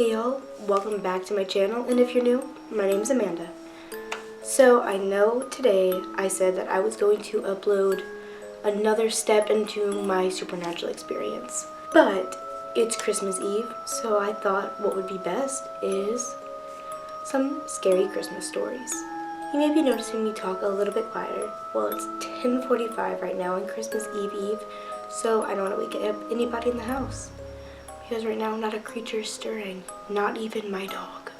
Hey y'all, welcome back to my channel, and if you're new, my name is Amanda. So I know today I said that I was going to upload another step into my supernatural experience, but it's Christmas Eve, so I thought what would be best is some scary Christmas stories. You may be noticing me talk a little bit quieter. Well, it's 10:45 right now on Christmas Eve, so I don't want to wake up anybody in the house. Because right now, not a creature is stirring, not even my dog.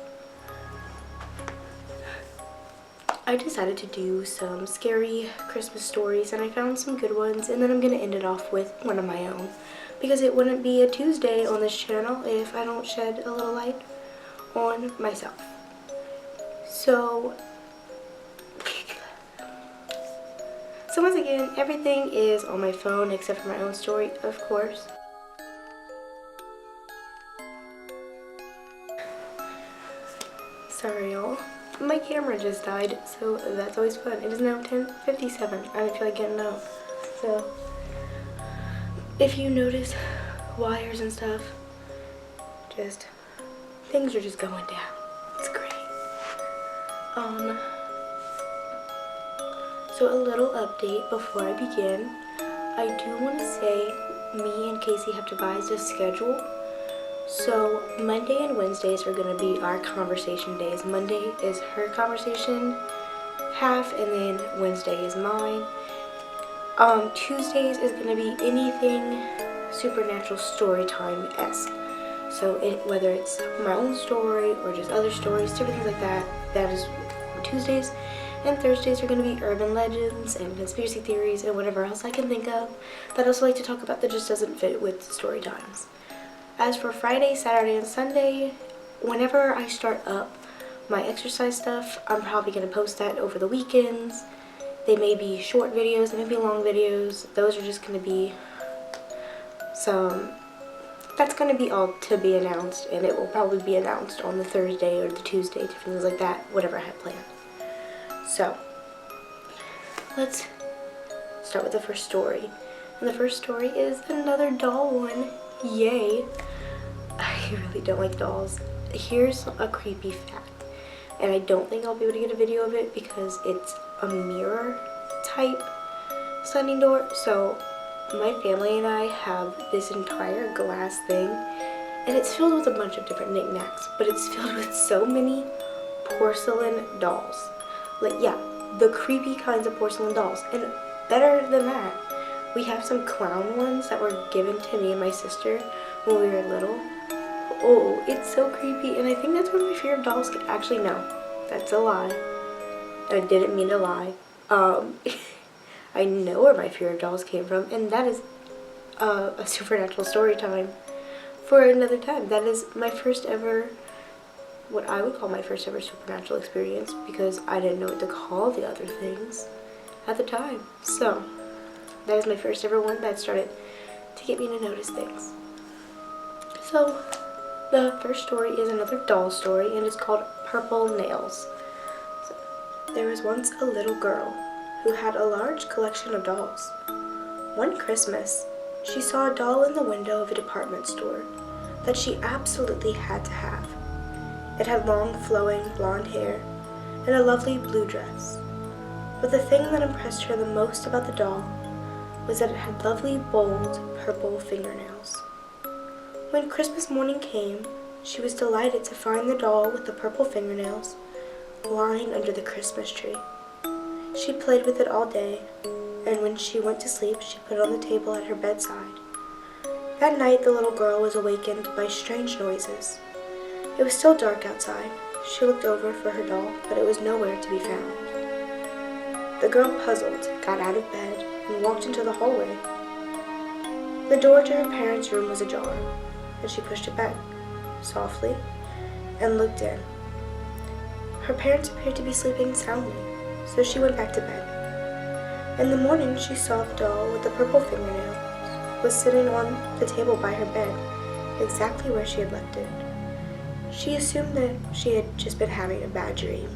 I decided to do some scary Christmas stories, and I found some good ones, and then I'm going to end it off with one of my own. Because it wouldn't be a Tuesday on this channel if I don't shed a little light on myself. So once again, everything is on my phone except for my own story, of course. Sorry y'all, my camera just died, so that's always fun. It is now 10:57. I feel like getting out. So if you notice wires and stuff, just things are just going down. It's great. So a little update before I begin. I do want to say me and Casey have devised a schedule. So Monday and Wednesdays are going to be our conversation days. Monday is her conversation half, and then Wednesday is mine. Tuesdays is going to be anything supernatural story time-esque. So whether it's my own story or just other stories, different things like that, that is Tuesdays. And Thursdays are going to be urban legends and conspiracy theories and whatever else I can think of that I also like to talk about that just doesn't fit with story times. As for Friday, Saturday, and Sunday, whenever I start up my exercise stuff, I'm probably going to post that over the weekends. They may be short videos, they may be long videos. Those are just going to be that's going to be all to be announced, and it will probably be announced on the Thursday or the Tuesday, different things like that, whatever I have planned. So, let's start with the first story. And the first story is another doll one. Yay! I really don't like dolls. Here's a creepy fact, and I don't think I'll be able to get a video of it because it's a mirror type sliding door. So my family and I have this entire glass thing, and it's filled with a bunch of different knickknacks, but it's filled with so many porcelain dolls. Like, yeah, the creepy kinds of porcelain dolls. And better than that, we have some clown ones that were given to me and my sister when we were little. Oh, it's so creepy, and I think that's where my fear of dolls came. Actually, no, that's a lie. I didn't mean to lie. I know where my fear of dolls came from, and that is a supernatural story time for another time. That is my first ever, what I would call my first ever supernatural experience, because I didn't know what to call the other things at the time. So that is my first ever one that started to get me to notice things. So the first story is another doll story, and it's called Purple Nails. So, there was once a little girl who had a large collection of dolls. One Christmas, she saw a doll in the window of a department store that she absolutely had to have. It had long, flowing blonde hair and a lovely blue dress. But the thing that impressed her the most about the doll was that it had lovely, bold, purple fingernails. When Christmas morning came, she was delighted to find the doll with the purple fingernails lying under the Christmas tree. She played with it all day, and when she went to sleep, she put it on the table at her bedside. That night, the little girl was awakened by strange noises. It was still dark outside. She looked over for her doll, but it was nowhere to be found. The girl, puzzled, got out of bed and walked into the hallway. The door to her parents' room was ajar, and she pushed it back softly and looked in. Her parents appeared to be sleeping soundly, so she went back to bed. In the morning, she saw the doll with the purple fingernails was sitting on the table by her bed, exactly where she had left it. She assumed that she had just been having a bad dream.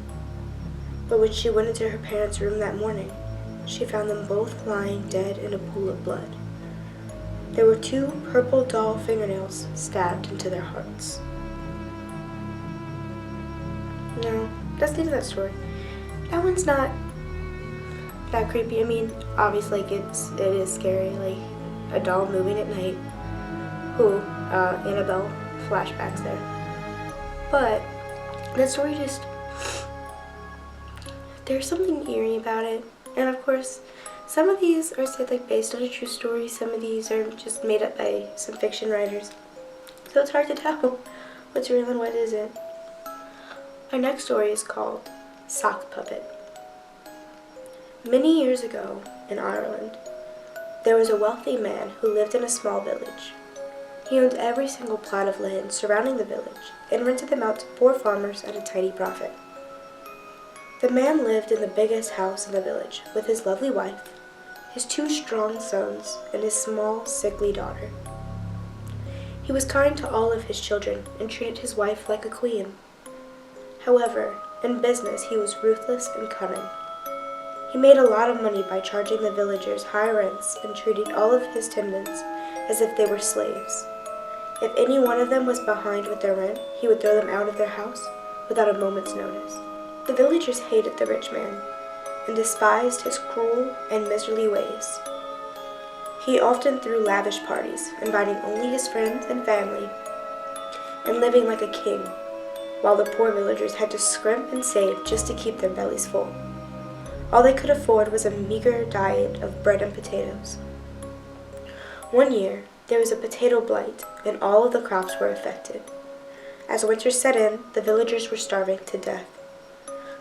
But when she went into her parents' room that morning, she found them both lying dead in a pool of blood. There were 2 purple doll fingernails stabbed into their hearts. that's the end of that story. That one's not that creepy. I mean, obviously, like, it is scary, like a doll moving at night. Ooh, Annabelle flashbacks there. But that story just, there's something eerie about it. And of course, some of these are said like based on a true story. Some of these are just made up by some fiction writers. So it's hard to tell what's real and what isn't. Our next story is called Sock Puppet. Many years ago in Ireland, there was a wealthy man who lived in a small village. He owned every single plot of land surrounding the village and rented them out to poor farmers at a tiny profit. The man lived in the biggest house in the village with his lovely wife, his 2 strong sons, and his small, sickly daughter. He was kind to all of his children and treated his wife like a queen. However, in business he was ruthless and cunning. He made a lot of money by charging the villagers high rents and treating all of his tenants as if they were slaves. If any one of them was behind with their rent, he would throw them out of their house without a moment's notice. The villagers hated the rich man and despised his cruel and miserly ways. He often threw lavish parties, inviting only his friends and family, and living like a king, while the poor villagers had to scrimp and save just to keep their bellies full. All they could afford was a meager diet of bread and potatoes. One year, there was a potato blight, and all of the crops were affected. As winter set in, the villagers were starving to death.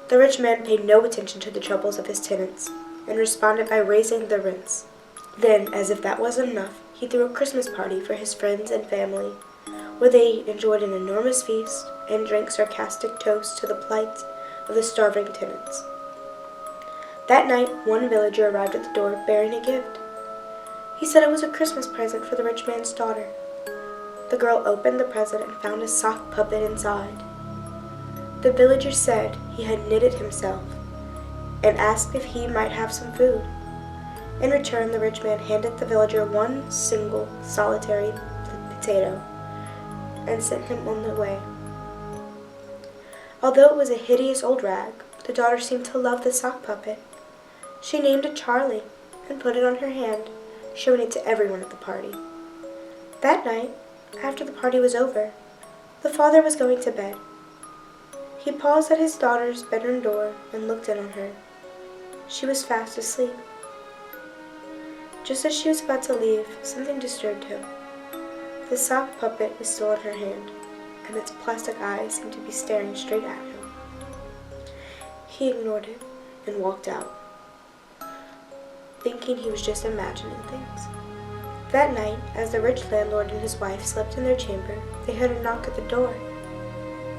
The rich man paid no attention to the troubles of his tenants, and responded by raising the rents. Then, as if that wasn't enough, he threw a Christmas party for his friends and family, where they enjoyed an enormous feast and drank sarcastic toasts to the plight of the starving tenants. That night, one villager arrived at the door bearing a gift. He said it was a Christmas present for the rich man's daughter. The girl opened the present and found a sock puppet inside. The villager said he had knit it himself and asked if he might have some food. In return, the rich man handed the villager one single, solitary potato and sent him on the way. Although it was a hideous old rag, the daughter seemed to love the sock puppet. She named it Charlie and put it on her hand, showing it to everyone at the party. That night, after the party was over, the father was going to bed. He paused at his daughter's bedroom door and looked in on her. She was fast asleep. Just as she was about to leave, something disturbed him. The sock puppet was still in her hand, and its plastic eyes seemed to be staring straight at him. He ignored it and walked out, thinking he was just imagining things. That night, as the rich landlord and his wife slept in their chamber, they heard a knock at the door.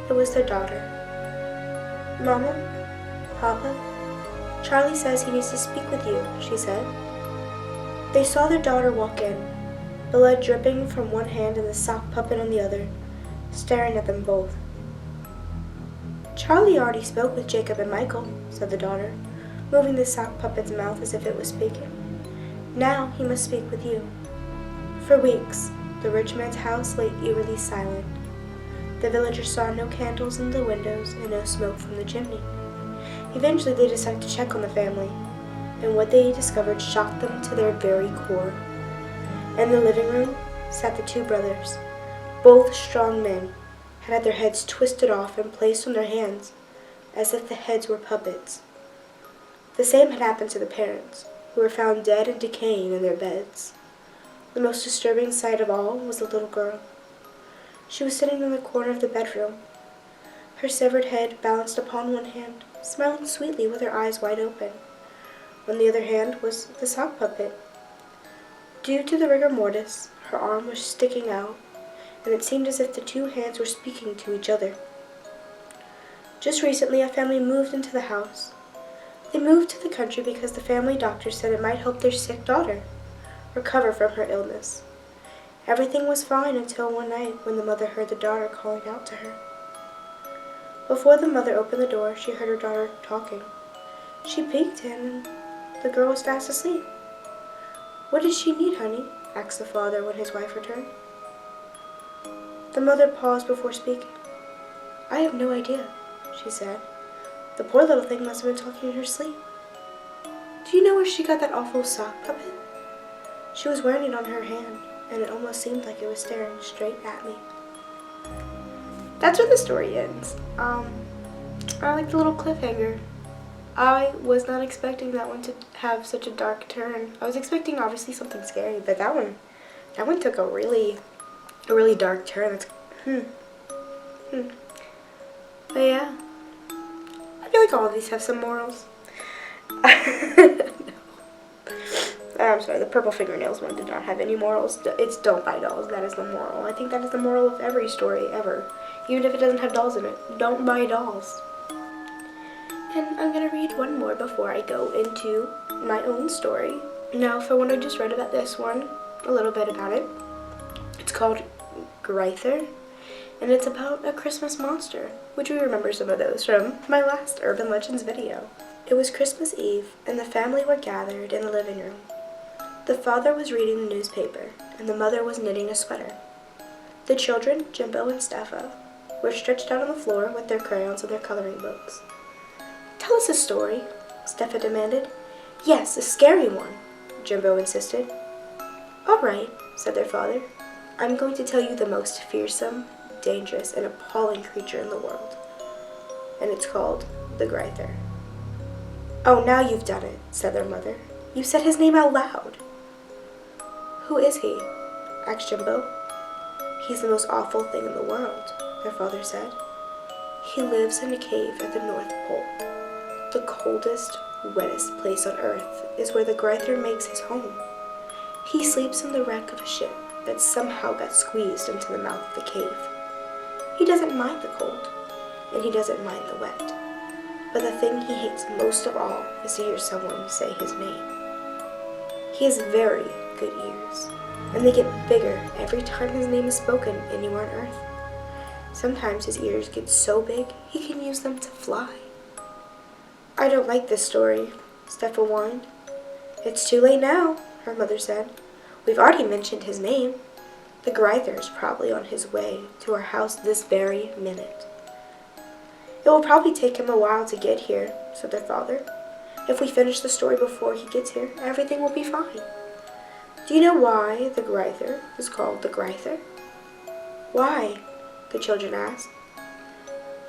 It was their daughter. "Mama? Papa? Charlie says he needs to speak with you," she said. They saw their daughter walk in, blood dripping from one hand and the sock puppet on the other, staring at them both. "Charlie already spoke with Jacob and Michael," said the daughter, moving the sock puppet's mouth as if it was speaking. "Now he must speak with you." For weeks, the rich man's house lay eerily silent. The villagers saw no candles in the windows and no smoke from the chimney. Eventually they decided to check on the family, and what they discovered shocked them to their very core. In the living room sat the 2 brothers. Both strong men had their heads twisted off and placed on their hands, as if the heads were puppets. The same had happened to the parents, who were found dead and decaying in their beds. The most disturbing sight of all was the little girl. She was sitting in the corner of the bedroom, her severed head balanced upon one hand, smiling sweetly with her eyes wide open. On the other hand was the sock puppet. Due to the rigor mortis, her arm was sticking out, and it seemed as if the 2 hands were speaking to each other. Just recently, a family moved into the house. They moved to the country because the family doctor said it might help their sick daughter recover from her illness. Everything was fine until one night when the mother heard the daughter calling out to her. Before the mother opened the door, she heard her daughter talking. She peeked in, and the girl was fast asleep. "What does she need, honey?" asked the father when his wife returned. The mother paused before speaking. "I have no idea," she said. The poor little thing must have been talking in her sleep. Do you know where she got that awful sock puppet? She was wearing it on her hand, and it almost seemed like it was staring straight at me. That's where the story ends. I like the little cliffhanger. I was not expecting that one to have such a dark turn. I was expecting obviously something scary, but that one took a really dark turn. But yeah, I feel like all of these have some morals. I'm sorry, the purple fingernails one did not have any morals. It's don't buy dolls. That is the moral. I think that is the moral of every story ever. Even if it doesn't have dolls in it. Don't buy dolls. And I'm going to read one more before I go into my own story. Now, for one I just read about this one, a little bit about it. It's called Greither, and it's about a Christmas monster, which we remember some of those from my last Urban Legends video. It was Christmas Eve, and the family were gathered in the living room. The father was reading the newspaper, and the mother was knitting a sweater. The children, Jimbo and Steffa, were stretched out on the floor with their crayons and their coloring books. "Tell us a story," Steffa demanded. "Yes, a scary one," Jimbo insisted. "All right," said their father. "I'm going to tell you the most fearsome, dangerous, and appalling creature in the world. And it's called the Greither." "Oh, now you've done it," said their mother. "You said his name out loud." "Who is he?" asked Jimbo. "He's the most awful thing in the world," their father said. "He lives in a cave at the North Pole. The coldest, wettest place on Earth is where the Greither makes his home. He sleeps in the wreck of a ship that somehow got squeezed into the mouth of the cave. He doesn't mind the cold, and he doesn't mind the wet. But the thing he hates most of all is to hear someone say his name. He has very good ears, and they get bigger every time his name is spoken anywhere on Earth. Sometimes his ears get so big he can use them to fly." "I don't like this story," Steffa whined. "It's too late now," her mother said. "We've already mentioned his name. The Greither is probably on his way to our house this very minute." "It will probably take him a while to get here," said their father. "If we finish the story before he gets here, everything will be fine." "Do you know why the Greither is called the Greither?" "Why?" the children asked.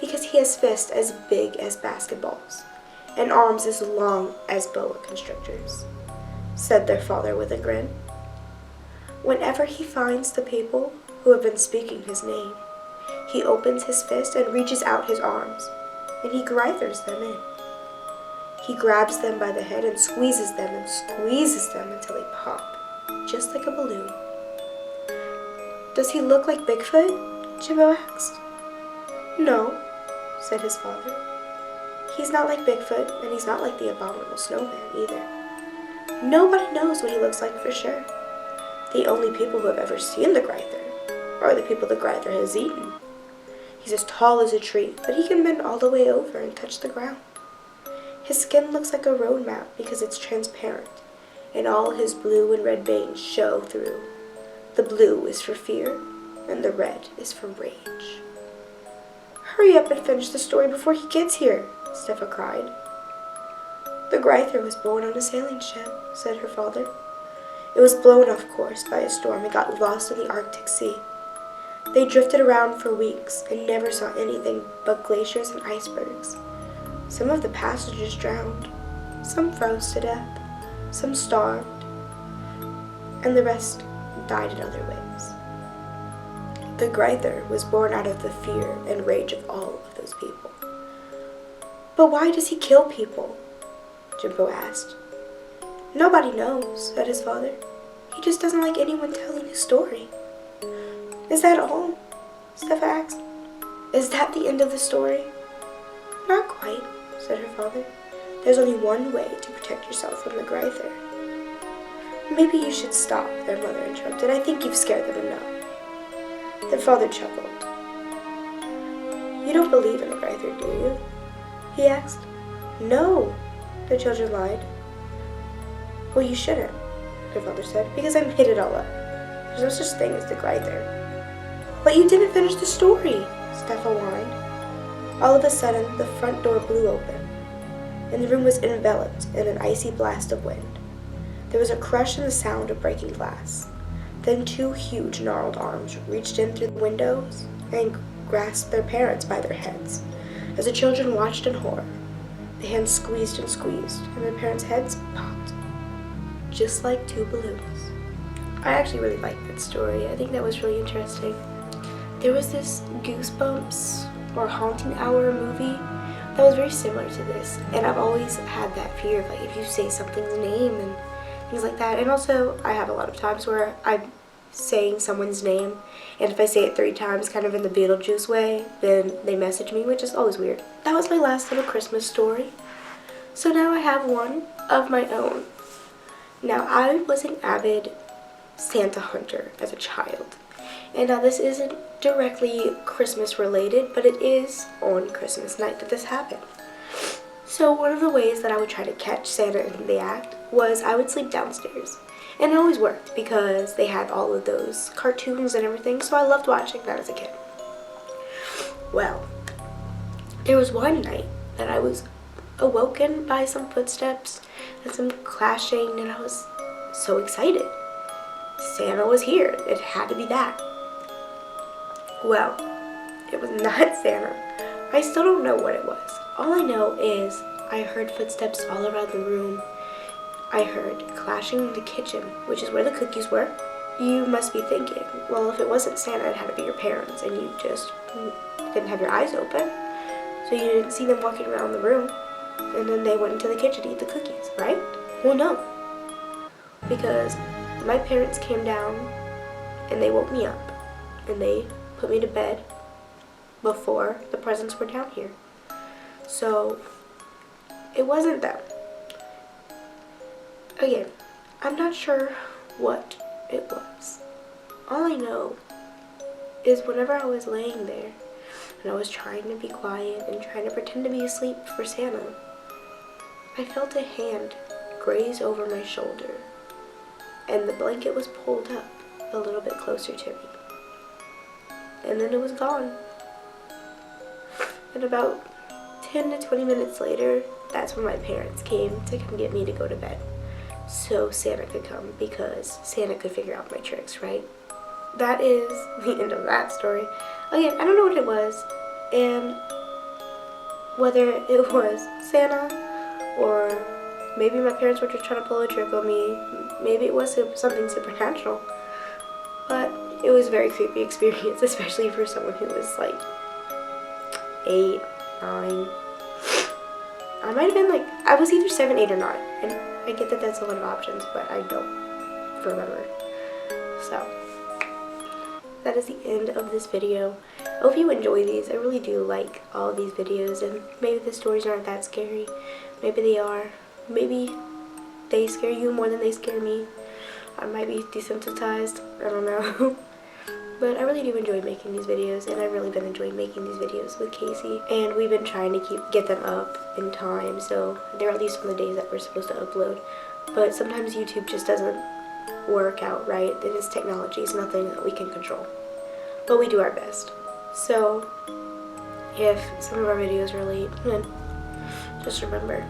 "Because he has fists as big as basketballs and arms as long as boa constrictors," said their father with a grin. "Whenever he finds the people who have been speaking his name, he opens his fist and reaches out his arms, and he Greithers them in. He grabs them by the head and squeezes them until they pop, just like a balloon." "Does he look like Bigfoot?" Jimbo asked. "No," said his father. "He's not like Bigfoot, and he's not like the abominable snowman either. Nobody knows what he looks like for sure. The only people who have ever seen the Greither are the people the Greither has eaten. He's as tall as a tree, but he can bend all the way over and touch the ground. His skin looks like a road map because it's transparent, and all his blue and red veins show through. The blue is for fear, and the red is for rage." "Hurry up and finish the story before he gets here," Steffa cried. "The Greither was born on a sailing ship," said her father. "It was blown off course by a storm and got lost in the Arctic Sea. They drifted around for weeks and never saw anything but glaciers and icebergs. Some of the passengers drowned, some froze to death, some starved, and the rest died in other ways. The Greither was born out of the fear and rage of all of those people." "But why does he kill people?" Jimbo asked. "Nobody knows," said his father. "He just doesn't like anyone telling his story." "Is that all?" Steffa asked. "Is that the end of the story?" "Not quite," said her father. "There's only one way to protect yourself from the Greither." "Maybe you should stop," their mother interrupted. "I think you've scared them enough." Their father chuckled. "You don't believe in the Greither, do you?" he asked. "No," the children lied. "Well, you shouldn't," her father said, "because I made it all up. There's no such thing as the Greither." "But you didn't finish the story," Steffa whined. All of a sudden, the front door blew open, and the room was enveloped in an icy blast of wind. There was a crush and the sound of breaking glass. Then two huge, gnarled arms reached in through the windows and grasped their parents by their heads. As the children watched in horror, the hands squeezed and squeezed, and their parents' heads popped, just like two balloons. I actually really liked that story. I think that was really interesting. There was this Goosebumps or Haunting Hour movie that was very similar to this, and I've always had that fear of, like, if you say something's name and things like that. And also, I have a lot of times where I'm saying someone's name, and if I say it 3 times kind of in the Beetlejuice way, then they message me, which is always weird. That was my last little Christmas story. So now I have one of my own. Now, I was an avid Santa hunter as a child. And now this isn't directly Christmas related, but it is on Christmas night that this happened. So one of the ways that I would try to catch Santa in the act was I would sleep downstairs. And it always worked because they had all of those cartoons and everything, so I loved watching that as a kid. Well, there was one night that I was awoken by some footsteps and some clashing, and I was so excited. Santa was here. It had to be that. Well, it was not Santa. I still don't know what it was. All I know is I heard footsteps all around the room. I heard clashing in the kitchen, which is where the cookies were. You must be thinking, well, if it wasn't Santa, it had to be your parents, and you just didn't have your eyes open, so you didn't see them walking around the room, and then they went into the kitchen to eat the cookies, right? Well, no, because my parents came down, and they woke me up, and they put me to bed before the presents were down here. So it wasn't them. Again, I'm not sure what it was. All I know is whenever I was laying there and I was trying to be quiet and trying to pretend to be asleep for Santa, I felt a hand graze over my shoulder, and the blanket was pulled up a little bit closer to me. And then it was gone. And about 10 to 20 minutes later, that's when my parents came to come get me to go to bed, so Santa could come, because Santa could figure out my tricks, right? That is the end of that story. Again, I don't know what it was, and whether it was Santa, or maybe my parents were just trying to pull a trick on me, maybe it was something supernatural, but it was a very creepy experience, especially for someone who was like 8, 9. I might have been like, I was either 7, 8, or 9, and I get that that's a lot of options, but I don't remember. So that is the end of this video. I hope you enjoy these. I really do like all of these videos, and maybe the stories aren't that scary. Maybe they are. Maybe they scare you more than they scare me. I might be desensitized. I don't know. But I really do enjoy making these videos, and I've really been enjoying making these videos with Casey. And we've been trying to get them up in time, so they're at least on the days that we're supposed to upload. But sometimes YouTube just doesn't work out right. It is technology. It's nothing that we can control. But we do our best. So if some of our videos are late, then just remember.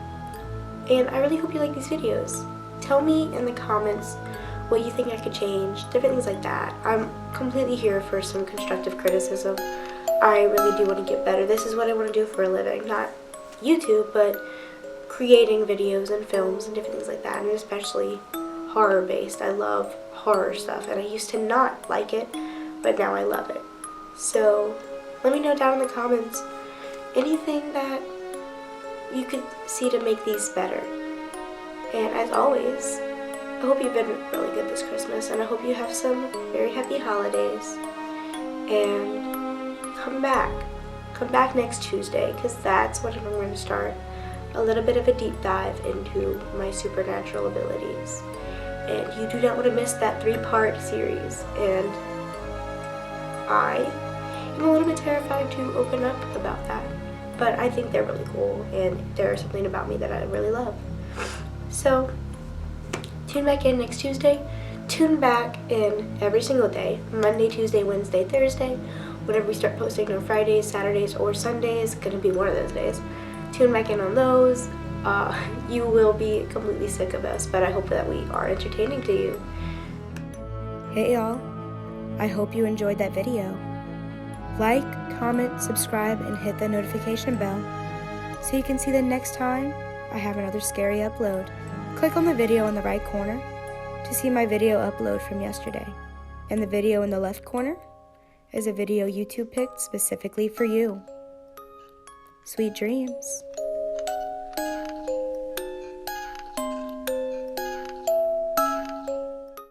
And I really hope you like these videos. Tell me in the comments what you think I could change, different things like that. I'm completely here for some constructive criticism. I really do want to get better. This is what I want to do for a living. Not YouTube, but creating videos and films and different things like that, and especially horror-based. I love horror stuff, and I used to not like it, but now I love it. So let me know down in the comments anything that you could see to make these better. And as always, I hope you've been really good this Christmas, and I hope you have some very happy holidays. And come back next Tuesday, because that's when I'm going to start a little bit of a deep dive into my supernatural abilities. And you do not want to miss that 3-part series. And I am a little bit terrified to open up about that, but I think they're really cool, and there's something about me that I really love. So tune back in next Tuesday. Tune back in every single day, Monday, Tuesday, Wednesday, Thursday, whenever we start posting on Fridays, Saturdays, or Sundays, going to be one of those days. Tune back in on those. You will be completely sick of us, but I hope that we are entertaining to you. Hey y'all, I hope you enjoyed that video. Like, comment, subscribe, and hit the notification bell so you can see the next time I have another scary upload. Click on the video in the right corner to see my video upload from yesterday. And the video in the left corner is a video YouTube picked specifically for you. Sweet dreams.